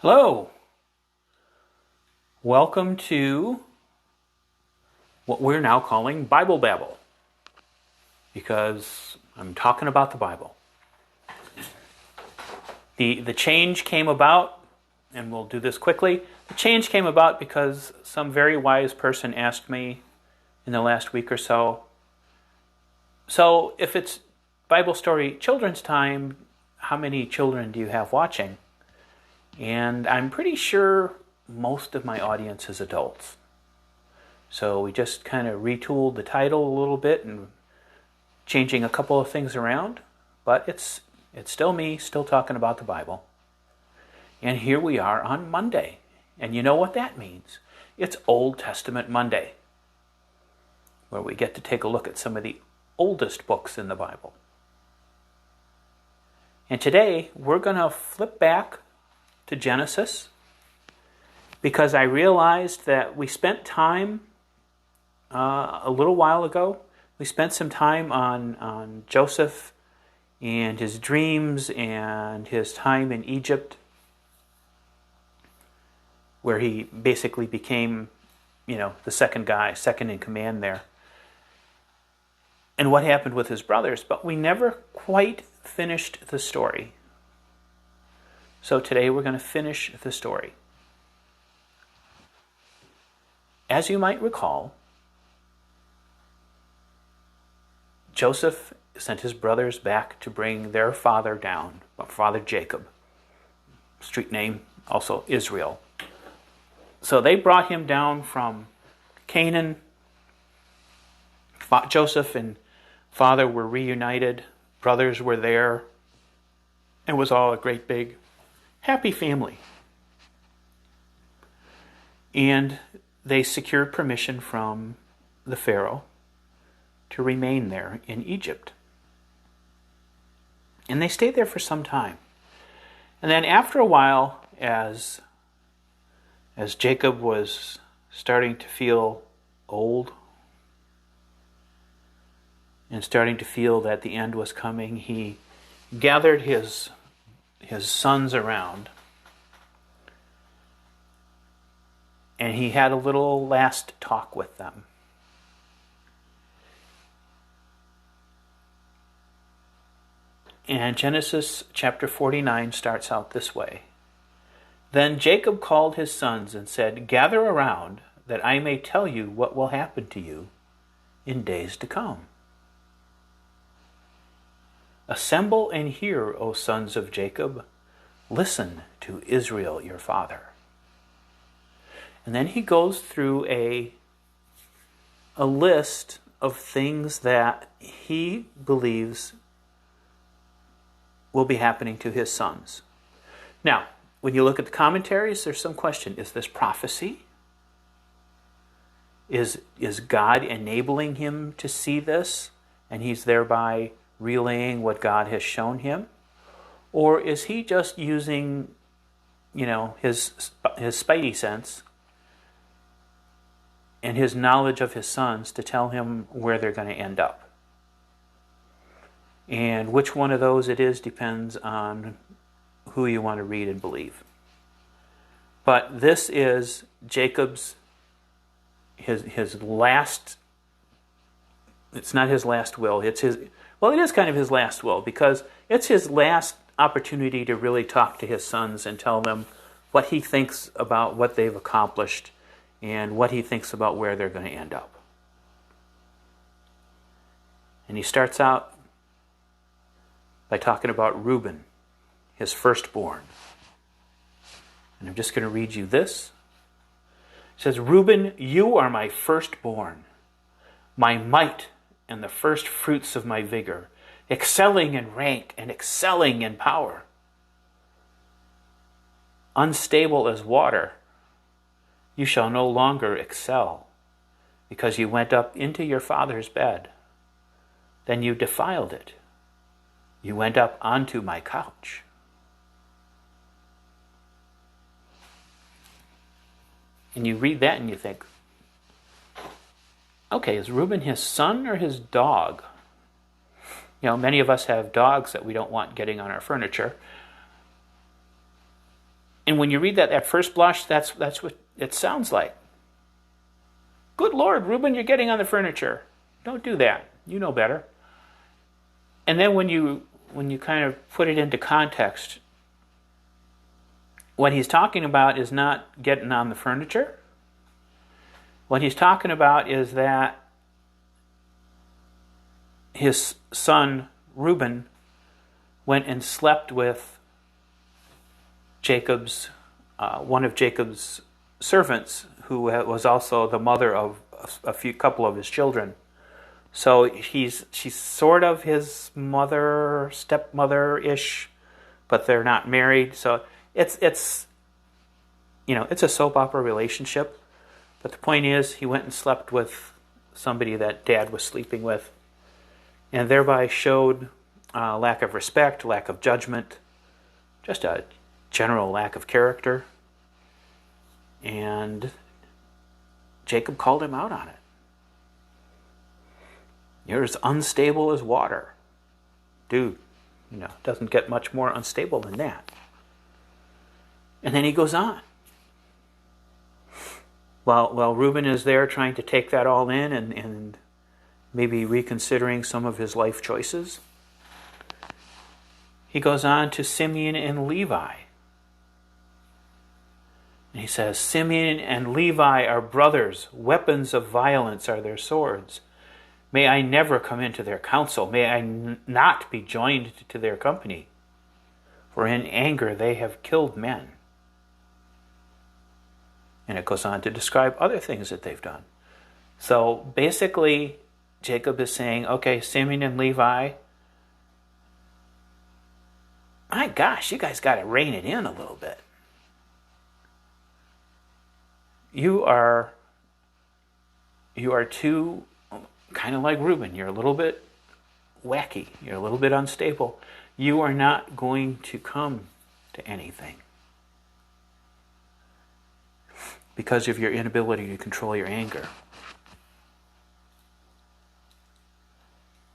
Hello. Welcome to what we're now calling Bible Babble, because I'm talking about the Bible. The change came about, and we'll do this quickly. The change came about because some very wise person asked me in the last week or so, if it's Bible story children's time, how many children do you have watching? And I'm pretty sure most of my audience is adults. So we just kind of retooled the title a little bit and changing a couple of things around. But it's still me, still talking about the Bible. And here we are on Monday. And you know what that means? It's Old Testament Monday, where we get to take a look at some of the oldest books in the Bible. And today we're going to flip back to Genesis, because I realized that we spent time a little while ago. We spent some time on Joseph and his dreams and his time in Egypt, where he basically became, the second in command there. And what happened with his brothers, but we never quite finished the story. So today we're going to finish the story. As you might recall, Joseph sent his brothers back to bring their father down, Father Jacob, street name, also Israel. So they brought him down from Canaan. Joseph and father were reunited. Brothers were there. It was all a great big happy family. And they secured permission from the Pharaoh to remain there in Egypt. And they stayed there for some time. And then after a while, as Jacob was starting to feel old and starting to feel that the end was coming, he gathered his sons around, and he had a little last talk with them. And Genesis chapter 49 starts out this way. Then Jacob called his sons and said, "Gather around, that I may tell you what will happen to you in days to come. Assemble and hear, O sons of Jacob. Listen to Israel your father." And then he goes through a list of things that he believes will be happening to his sons. Now, when you look at the commentaries, there's some question. Is this prophecy? Is God enabling him to see this, and he's thereby relaying what God has shown him? Or is he just using, his spidey sense and his knowledge of his sons to tell him where they're going to end up? And which one of those it is depends on who you want to read and believe. But this is Jacob's, his last, it's not his last will, it is kind of his last will, because it's his last opportunity to really talk to his sons and tell them what he thinks about what they've accomplished and what he thinks about where they're going to end up. And he starts out by talking about Reuben, his firstborn. And I'm just going to read you this. It says, "Reuben, you are my firstborn, my might and the first fruits of my vigor, excelling in rank and excelling in power. Unstable as water, you shall no longer excel, because you went up into your father's bed. Then you defiled it. You went up onto my couch." And you read that and you think, okay, is Reuben his son or his dog? Many of us have dogs that we don't want getting on our furniture. And when you read that at first blush, that's what it sounds like. Good Lord, Reuben, you're getting on the furniture. Don't do that. You know better. And then when you kind of put it into context, what he's talking about is not getting on the furniture. What he's talking about is that his son Reuben went and slept with one of Jacob's servants, who was also the mother of couple of his children. So she's sort of his mother, stepmother-ish, but they're not married. So it's a soap opera relationship. But the point is, he went and slept with somebody that Dad was sleeping with, and thereby showed lack of respect, lack of judgment, just a general lack of character. And Jacob called him out on it. You're as unstable as water. Dude, doesn't get much more unstable than that. And then he goes on. While Reuben is there trying to take that all in and maybe reconsidering some of his life choices, he goes on to Simeon and Levi. And he says, Simeon and Levi are brothers. Weapons of violence are their swords. May I never come into their counsel. May I not be joined to their company. For in anger they have killed men. And it goes on to describe other things that they've done. So basically, Jacob is saying, okay, Simeon and Levi, my gosh, you guys got to rein it in a little bit. You are too, kind of like Reuben, you're a little bit wacky, you're a little bit unstable. You are not going to come to anything because of your inability to control your anger.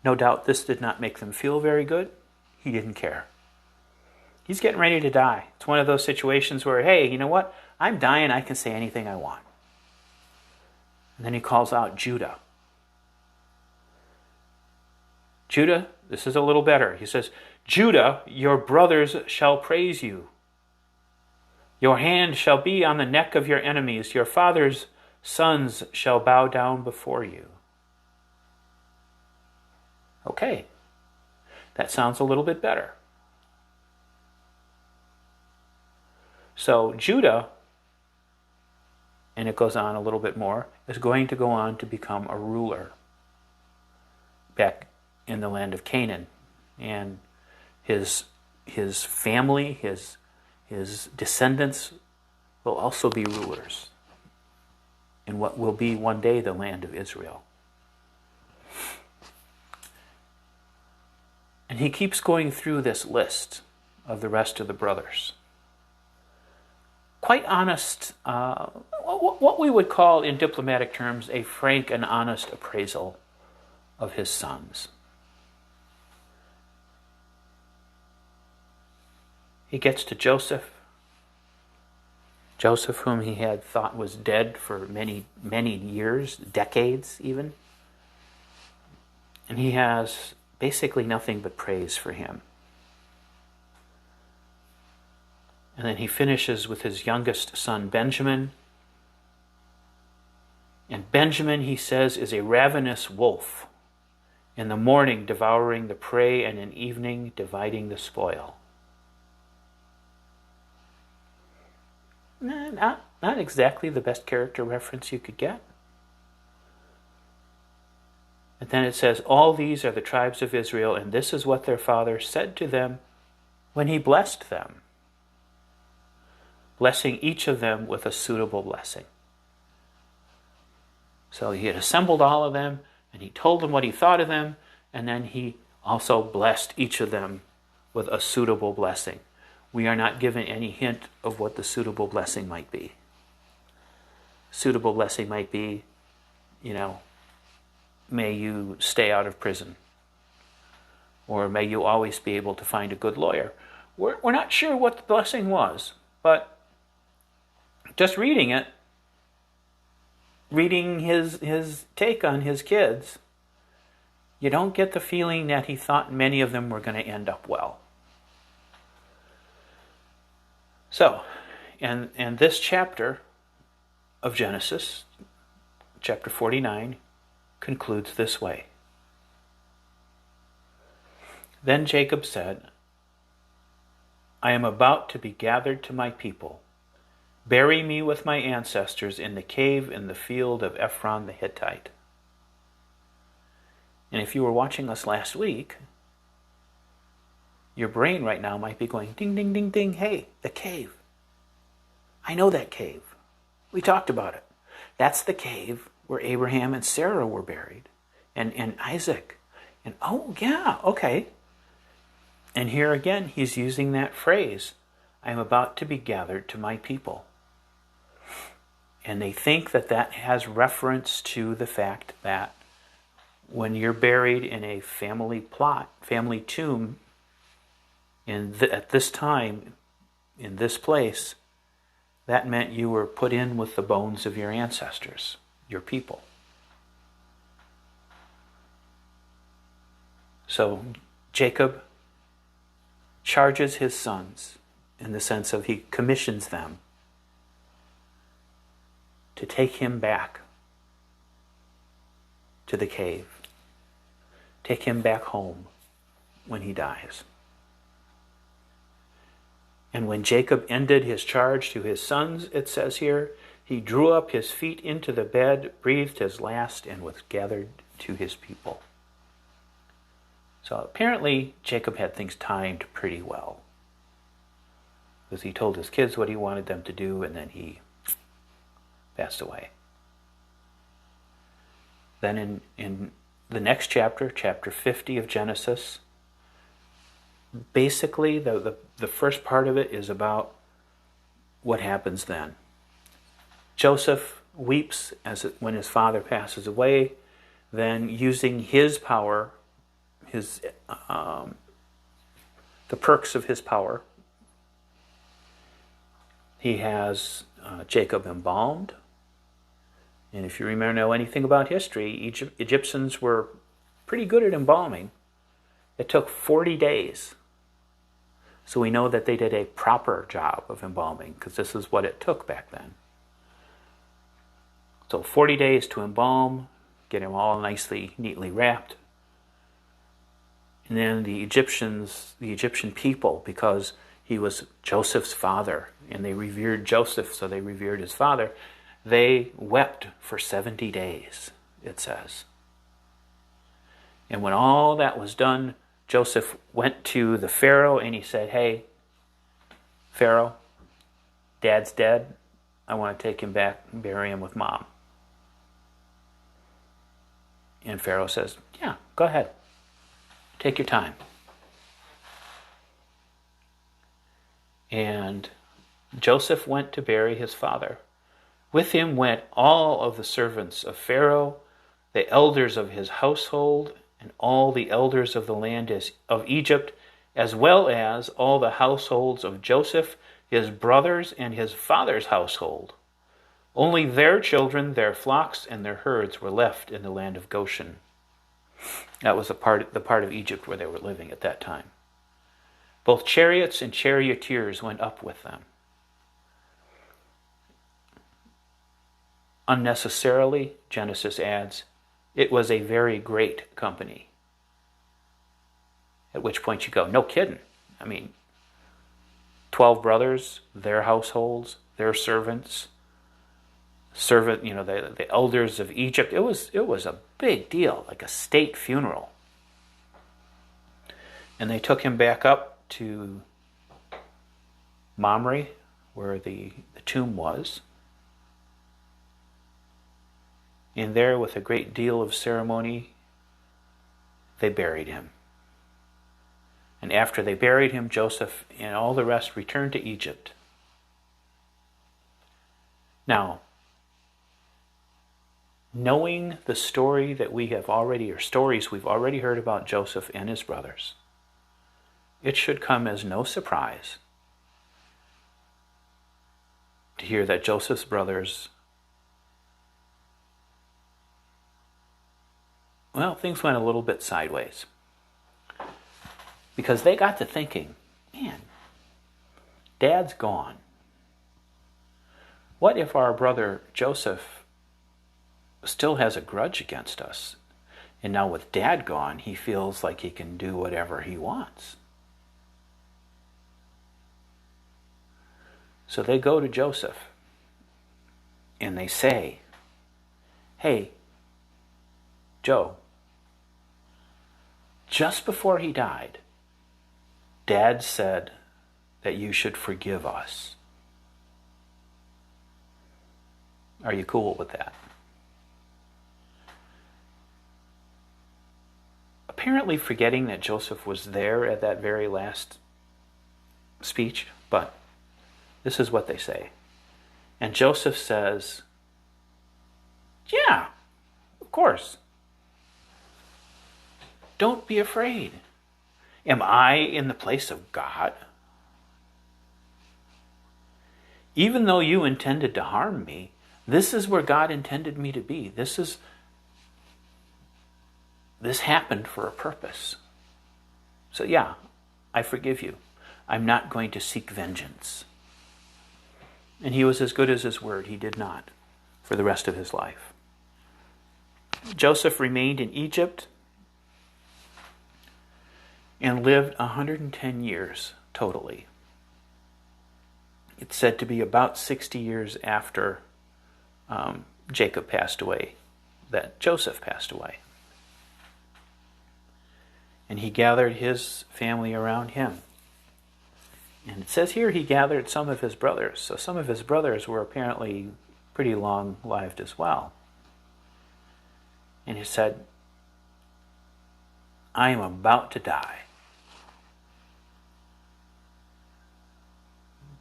No doubt this did not make them feel very good. He didn't care. He's getting ready to die. It's one of those situations where, hey, you know what? I'm dying, I can say anything I want. And then he calls out Judah. Judah, this is a little better. He says, Judah, your brothers shall praise you. Your hand shall be on the neck of your enemies. Your father's sons shall bow down before you. Okay, that sounds a little bit better. So Judah, and it goes on a little bit more, is going to go on to become a ruler back in the land of Canaan. And his family, his descendants will also be rulers in what will be one day the land of Israel. And he keeps going through this list of the rest of the brothers. Quite honest, what we would call in diplomatic terms a frank and honest appraisal of his sons. He gets to Joseph, whom he had thought was dead for many, many years, decades even. And he has basically nothing but praise for him. And then he finishes with his youngest son, Benjamin. And Benjamin, he says, is a ravenous wolf, in the morning devouring the prey and in evening dividing the spoil. Not exactly the best character reference you could get. And then it says, all these are the tribes of Israel, and this is what their father said to them when he blessed them, blessing each of them with a suitable blessing. So he had assembled all of them, and he told them what he thought of them, and then he also blessed each of them with a suitable blessing. We are not given any hint of what the suitable blessing might be. Suitable blessing might be, may you stay out of prison. Or may you always be able to find a good lawyer. We're not sure what the blessing was, but just reading it, reading his take on his kids, you don't get the feeling that he thought many of them were going to end up well. So, and this chapter of Genesis, chapter 49, concludes this way. Then Jacob said, I am about to be gathered to my people. Bury me with my ancestors in the cave in the field of Ephron the Hittite. And if you were watching us last week, your brain right now might be going, ding, ding, ding, ding, hey, the cave. I know that cave. We talked about it. That's the cave where Abraham and Sarah were buried, and Isaac. And oh, yeah, okay. And here again, he's using that phrase, I am about to be gathered to my people. And they think that that has reference to the fact that when you're buried in a family plot, family tomb, at this time, in this place, that meant you were put in with the bones of your ancestors, your people. So Jacob charges his sons in the sense of he commissions them to take him back to the cave. Take him back home when he dies. And when Jacob ended his charge to his sons, it says here, he drew up his feet into the bed, breathed his last, and was gathered to his people. So apparently Jacob had things timed pretty well, because he told his kids what he wanted them to do, and then he passed away. Then in the next chapter, chapter 50 of Genesis, basically the first part of it is about what happens then. Joseph weeps when his father passes away, then using his power, the perks of his power, he has Jacob embalmed. And if you know anything about history, Egyptians were pretty good at embalming. It took 40 days. So we know that they did a proper job of embalming, because this is what it took back then. So 40 days to embalm, get him all nicely, neatly wrapped. And then the Egyptian people, because he was Joseph's father, and they revered Joseph, so they revered his father, they wept for 70 days, it says. And when all that was done, Joseph went to the Pharaoh and he said, hey, Pharaoh, Dad's dead. I want to take him back and bury him with Mom. And Pharaoh says, yeah, go ahead. Take your time. And Joseph went to bury his father. With him went all of the servants of Pharaoh, the elders of his household, and all the elders of the land of Egypt, as well as all the households of Joseph, his brothers, and his father's household. Only their children, their flocks, and their herds were left in the land of Goshen. That was the part of Egypt where they were living at that time. Both chariots and charioteers went up with them. Unnecessarily, Genesis adds, it was a very great company. At which point you go, no kidding. I mean, 12 brothers, their households, their servants, the elders of Egypt. It was a big deal, like a state funeral. And they took him back up to Mamre, where the tomb was. And there, with a great deal of ceremony, they buried him. And after they buried him, Joseph and all the rest returned to Egypt. Now, knowing the story that we have already, or stories we've already heard about Joseph and his brothers, it should come as no surprise to hear that Joseph's brothers, well, things went a little bit sideways. Because they got to thinking, man, Dad's gone. What if our brother Joseph still has a grudge against us? And now with Dad gone, he feels like he can do whatever he wants. So they go to Joseph and they say, hey, Joe, just before he died, Dad said that you should forgive us. Are you cool with that? Apparently forgetting that Joseph was there at that very last speech, but this is what they say. And Joseph says, yeah, of course. Don't be afraid. Am I in the place of God? Even though you intended to harm me, this is where God intended me to be. This happened for a purpose. So yeah, I forgive you. I'm not going to seek vengeance. And he was as good as his word. He did not for the rest of his life. Joseph remained in Egypt and lived 110 years totally. It's said to be about 60 years after Jacob passed away, that Joseph passed away. And he gathered his family around him. And it says here he gathered some of his brothers. So some of his brothers were apparently pretty long-lived as well. And he said, I am about to die.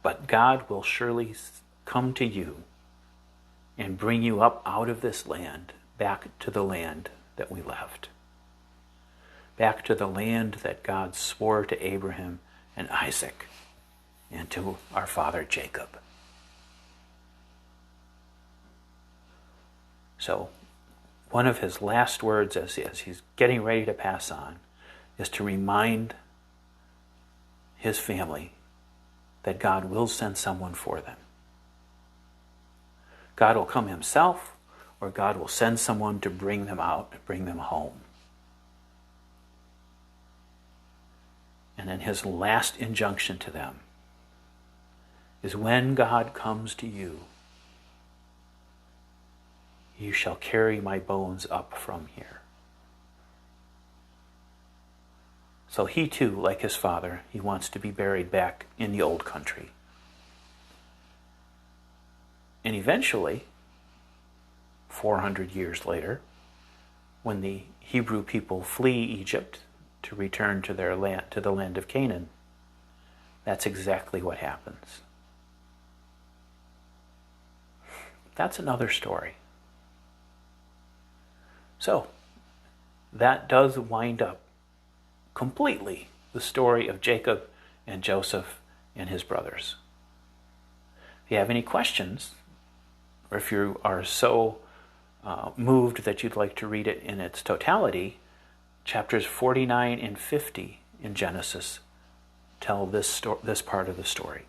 But God will surely come to you and bring you up out of this land, back to the land that we left. Back to the land that God swore to Abraham and Isaac and to our father Jacob. So, one of his last words as he's getting ready to pass on is to remind his family that God will send someone for them. God will come himself, or God will send someone to bring them out, bring them home. And then his last injunction to them is, when God comes to you, you shall carry my bones up from here. So he too, like his father, he wants to be buried back in the old country. And eventually, 400 years later, when the Hebrew people flee Egypt to return to their land, to the land of Canaan, that's exactly what happens. That's another story. So, that does wind up completely the story of Jacob and Joseph and his brothers. If you have any questions, or if you are so moved that you'd like to read it in its totality, chapters 49 and 50 in Genesis tell this part of the story.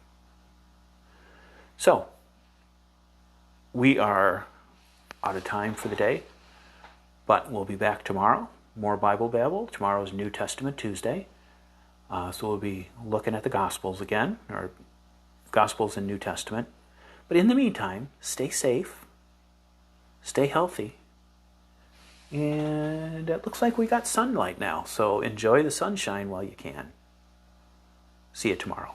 So, we are out of time for the day, but we'll be back tomorrow. More Bible Babble. Tomorrow's New Testament Tuesday. So we'll be looking at the Gospels again, or Gospels and New Testament. But in the meantime, stay safe, stay healthy, and it looks like we got sunlight now, so enjoy the sunshine while you can. See you tomorrow.